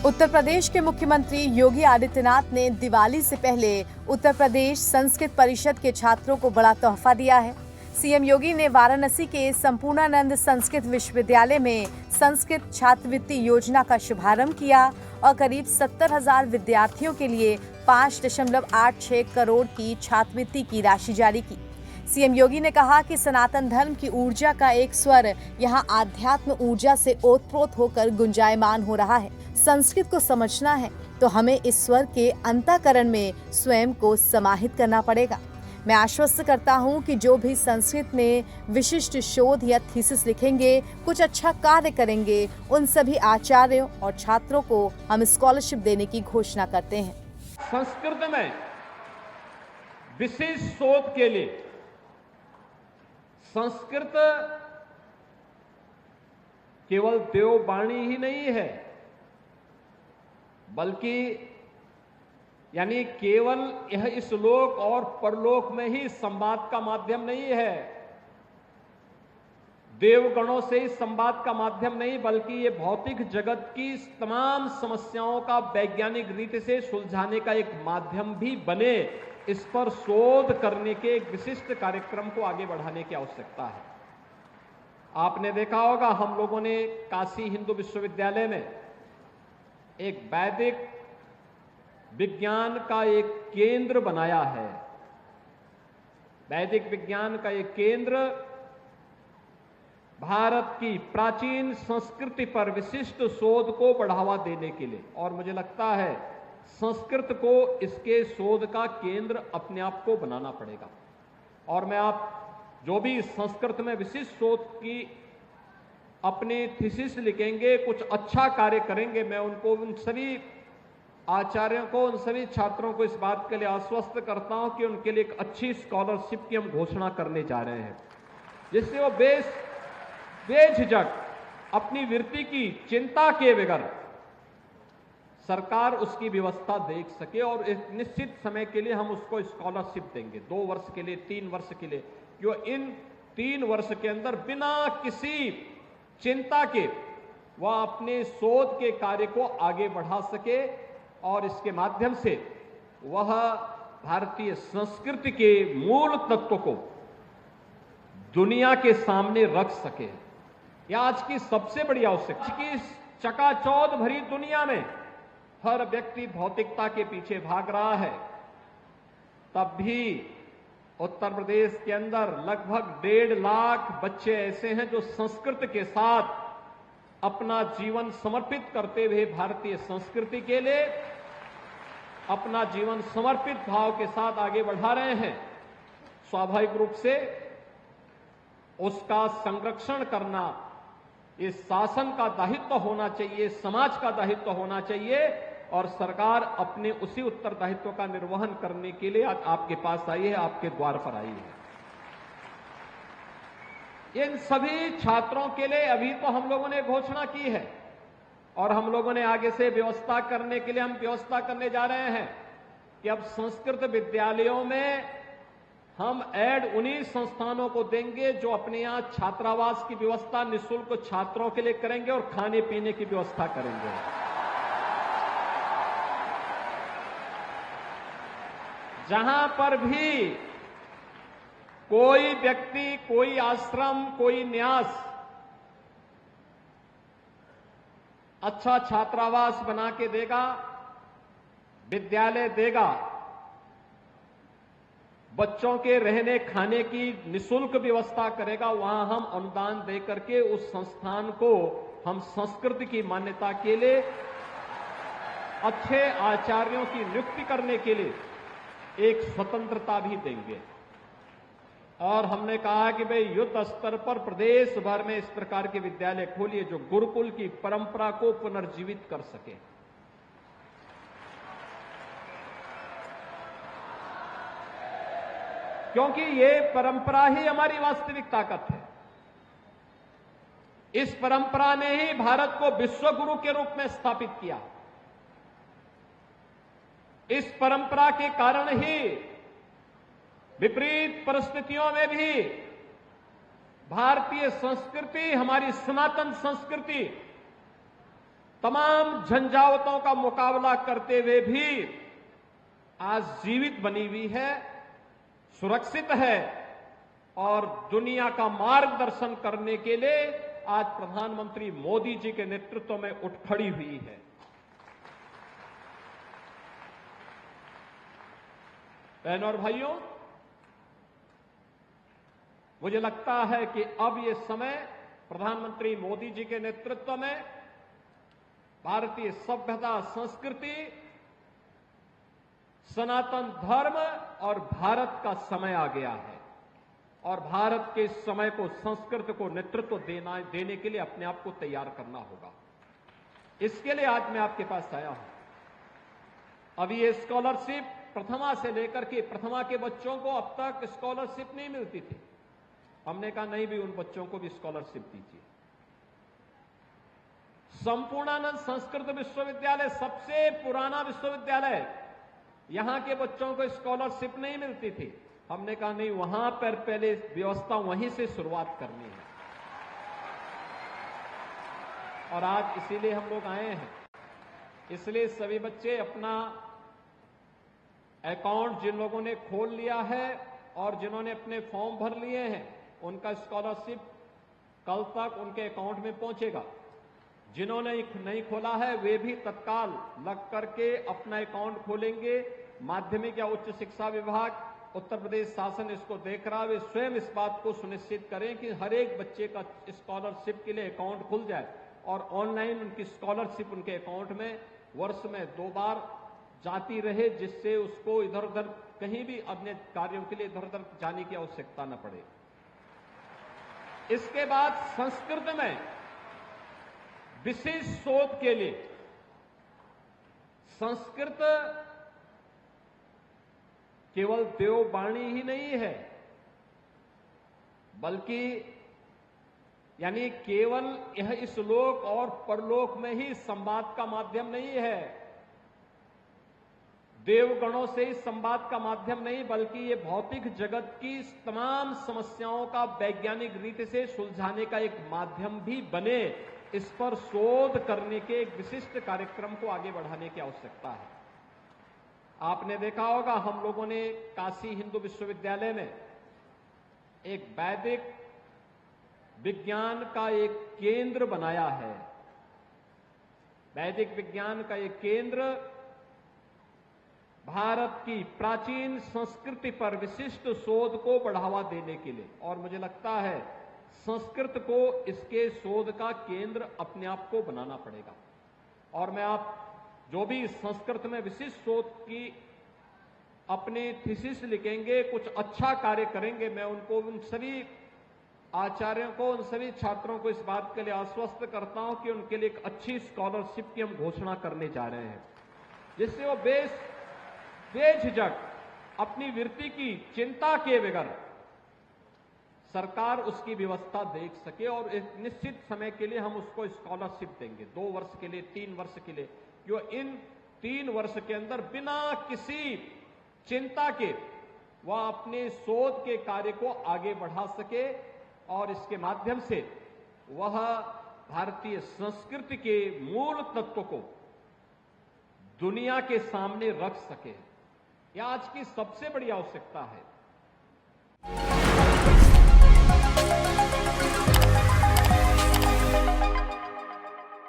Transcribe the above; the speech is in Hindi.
उत्तर प्रदेश के मुख्यमंत्री योगी आदित्यनाथ ने दिवाली से पहले उत्तर प्रदेश संस्कृत परिषद के छात्रों को बड़ा तोहफा दिया है। सीएम योगी ने वाराणसी के संपूर्णानंद संस्कृत विश्वविद्यालय में संस्कृत छात्रवृत्ति योजना का शुभारंभ किया और करीब 70,000 विद्यार्थियों के लिए 5.86 करोड़ की छात्रवृत्ति की राशि जारी की। सीएम योगी ने कहा कि सनातन धर्म की ऊर्जा का एक स्वर यहाँ आध्यात्म ऊर्जा से ओतप्रोत होकर गुंजायमान हो रहा है। संस्कृत को समझना है तो हमें इस स्वर के अंतःकरण में स्वयं को समाहित करना पड़ेगा। मैं आश्वस्त करता हूं कि जो भी संस्कृत में विशिष्ट शोध या थीसिस लिखेंगे, कुछ अच्छा कार्य करेंगे, उन सभी आचार्यों और छात्रों को हम स्कॉलरशिप देने की घोषणा करते हैं। संस्कृत में विशेष शोध के लिए संस्कृत केवल देववाणी ही नहीं है, बल्कि यानी केवल यह इस लोक और परलोक में ही संवाद का माध्यम नहीं है, देवगणों से ही संवाद का माध्यम नहीं, बल्कि ये भौतिक जगत की तमाम समस्याओं का वैज्ञानिक रीति से सुलझाने का एक माध्यम भी बने। इस पर शोध करने के एक विशिष्ट कार्यक्रम को आगे बढ़ाने की आवश्यकता है। आपने देखा होगा, हम लोगों ने काशी हिंदू विश्वविद्यालय में एक वैदिक विज्ञान का एक केंद्र बनाया है। वैदिक विज्ञान का एक केंद्र भारत की प्राचीन संस्कृति पर विशिष्ट शोध को बढ़ावा देने के लिए, और मुझे लगता है संस्कृत को इसके शोध का केंद्र अपने आप को बनाना पड़ेगा। और मैं आप जो भी संस्कृत में विशिष्ट शोध की अपने थीसिस लिखेंगे, कुछ अच्छा कार्य करेंगे, मैं उनको, उन सभी आचार्यों को, उन सभी छात्रों को इस बात के लिए आश्वस्त करता हूं कि उनके लिए एक अच्छी स्कॉलरशिप की हम घोषणा करने जा रहे हैं, जिससे वो बेझिझक अपनी वृत्ति की चिंता किए बगैर सरकार उसकी व्यवस्था देख सके, और एक निश्चित समय के लिए हम उसको स्कॉलरशिप देंगे, 2 वर्ष के लिए, 3 वर्ष के लिए, जो इन 3 वर्ष के अंदर बिना किसी चिंता के वह अपने शोध के कार्य को आगे बढ़ा सके और इसके माध्यम से वह भारतीय संस्कृति के मूल तत्व को दुनिया के सामने रख सके। यह आज की सबसे बड़ी आवश्यकता की चकाचौंध भरी दुनिया में हर व्यक्ति भौतिकता के पीछे भाग रहा है, तब भी उत्तर प्रदेश के अंदर लगभग 1.5 लाख बच्चे ऐसे हैं जो संस्कृत के साथ अपना जीवन समर्पित करते हुए भारतीय संस्कृति के लिए अपना जीवन समर्पित भाव के साथ आगे बढ़ा रहे हैं। स्वाभाविक रूप से उसका संरक्षण करना इस शासन का दायित्व होना चाहिए, समाज का दायित्व होना चाहिए, और सरकार अपने उसी उत्तरदायित्व का निर्वहन करने के लिए आज आपके पास आई है, आपके द्वार पर आई है। इन सभी छात्रों के लिए अभी तो हम लोगों ने घोषणा की है, और हम लोगों ने आगे से व्यवस्था करने के लिए हम व्यवस्था करने जा रहे हैं कि अब संस्कृत विद्यालयों में हम ऐड उन्हीं संस्थानों को देंगे जो अपने यहां छात्रावास की व्यवस्था निःशुल्क छात्रों के लिए करेंगे और खाने पीने की व्यवस्था करेंगे। जहां पर भी कोई व्यक्ति, कोई आश्रम, कोई न्यास अच्छा छात्रावास बना के देगा, विद्यालय देगा, बच्चों के रहने खाने की निःशुल्क व्यवस्था करेगा, वहां हम अनुदान देकर के उस संस्थान को हम संस्कृत की मान्यता के लिए अच्छे आचार्यों की नियुक्ति करने के लिए एक स्वतंत्रता भी देंगे। और हमने कहा कि भाई युद्ध स्तर पर प्रदेश भर में इस प्रकार के विद्यालय खोलिए जो गुरुकुल की परंपरा को पुनर्जीवित कर सके। क्योंकि ये परंपरा ही हमारी वास्तविक ताकत है। इस परंपरा ने ही भारत को विश्व गुरु के रूप में स्थापित किया। इस परंपरा के कारण ही विपरीत परिस्थितियों में भी भारतीय संस्कृति, हमारी सनातन संस्कृति तमाम झंझावतों का मुकाबला करते हुए भी आज जीवित बनी हुई है, सुरक्षित है और दुनिया का मार्गदर्शन करने के लिए आज प्रधानमंत्री मोदी जी के नेतृत्व में उठ खड़ी हुई है। बहनों और भाइयों, मुझे लगता है कि अब ये समय प्रधानमंत्री मोदी जी के नेतृत्व में भारतीय सभ्यता, संस्कृति, सनातन धर्म और भारत का समय आ गया है और भारत के इस समय को, संस्कृति को नेतृत्व देने के लिए अपने आप को तैयार करना होगा। इसके लिए आज मैं आपके पास आया हूं। अभी ये स्कॉलरशिप प्रथमा से लेकर के प्रथमा के बच्चों को अब तक स्कॉलरशिप नहीं मिलती थी। हमने कहा नहीं भी, उन बच्चों को भी स्कॉलरशिप दीजिए। संपूर्णानंद संस्कृत विश्वविद्यालय सबसे पुराना विश्वविद्यालय, यहां के बच्चों को स्कॉलरशिप नहीं मिलती थी। हमने कहा नहीं, वहां पर पहले व्यवस्था वहीं से शुरुआत करनी है और आज इसीलिए हम लोग आए हैं। इसलिए सभी बच्चे अपना अकाउंट जिन लोगों ने खोल लिया है और जिन्होंने अपने फॉर्म भर लिए हैं, उनका स्कॉलरशिप कल तक उनके अकाउंट में पहुंचेगा। जिन्होंने नहीं खोला है वे भी तत्काल लग करके अपना अकाउंट खोलेंगे। माध्यमिक या उच्च शिक्षा विभाग, उत्तर प्रदेश शासन इसको देख रहा है। वे स्वयं इस बात को सुनिश्चित करें कि हर एक बच्चे का स्कॉलरशिप के लिए अकाउंट खुल जाए और ऑनलाइन उनकी स्कॉलरशिप उनके अकाउंट में वर्ष में 2 बार जाती रहे, जिससे उसको इधर उधर कहीं भी अन्य कार्यों के लिए इधर उधर जाने की आवश्यकता न पड़े। इसके बाद संस्कृत में विशेष शोध के लिए संस्कृत केवल देववाणी ही नहीं है, बल्कि यानी केवल यह इस लोक और परलोक में ही संवाद का माध्यम नहीं है, देवगणों से ही संवाद का माध्यम नहीं, बल्कि ये भौतिक जगत की तमाम समस्याओं का वैज्ञानिक रीति से सुलझाने का एक माध्यम भी बने। इस पर शोध करने के एक विशिष्ट कार्यक्रम को आगे बढ़ाने की आवश्यकता है। आपने देखा होगा, हम लोगों ने काशी हिंदू विश्वविद्यालय में एक वैदिक विज्ञान का एक केंद्र बनाया है। वैदिक विज्ञान का एक केंद्र भारत की प्राचीन संस्कृति पर विशिष्ट शोध को बढ़ावा देने के लिए, और मुझे लगता है संस्कृत को इसके शोध का केंद्र अपने आप को बनाना पड़ेगा। और मैं आप जो भी संस्कृत में विशिष्ट शोध की अपनी थीसिस लिखेंगे, कुछ अच्छा कार्य करेंगे, मैं उनको, उन सभी आचार्यों को, उन सभी छात्रों को इस बात के लिए आश्वस्त करता हूं कि उनके लिए एक अच्छी स्कॉलरशिप की हम घोषणा करने जा रहे हैं, जिससे वो बेझिझक अपनी वृत्ति की चिंता किए बगैर सरकार उसकी व्यवस्था देख सके और एक निश्चित समय के लिए हम उसको स्कॉलरशिप देंगे, 2 वर्ष के लिए, 3 वर्ष के लिए, जो इन 3 वर्ष के अंदर बिना किसी चिंता के वह अपने शोध के कार्य को आगे बढ़ा सके और इसके माध्यम से वह भारतीय संस्कृति के मूल तत्व को दुनिया के सामने रख सके। यह आज की सबसे बड़ी आवश्यकता है।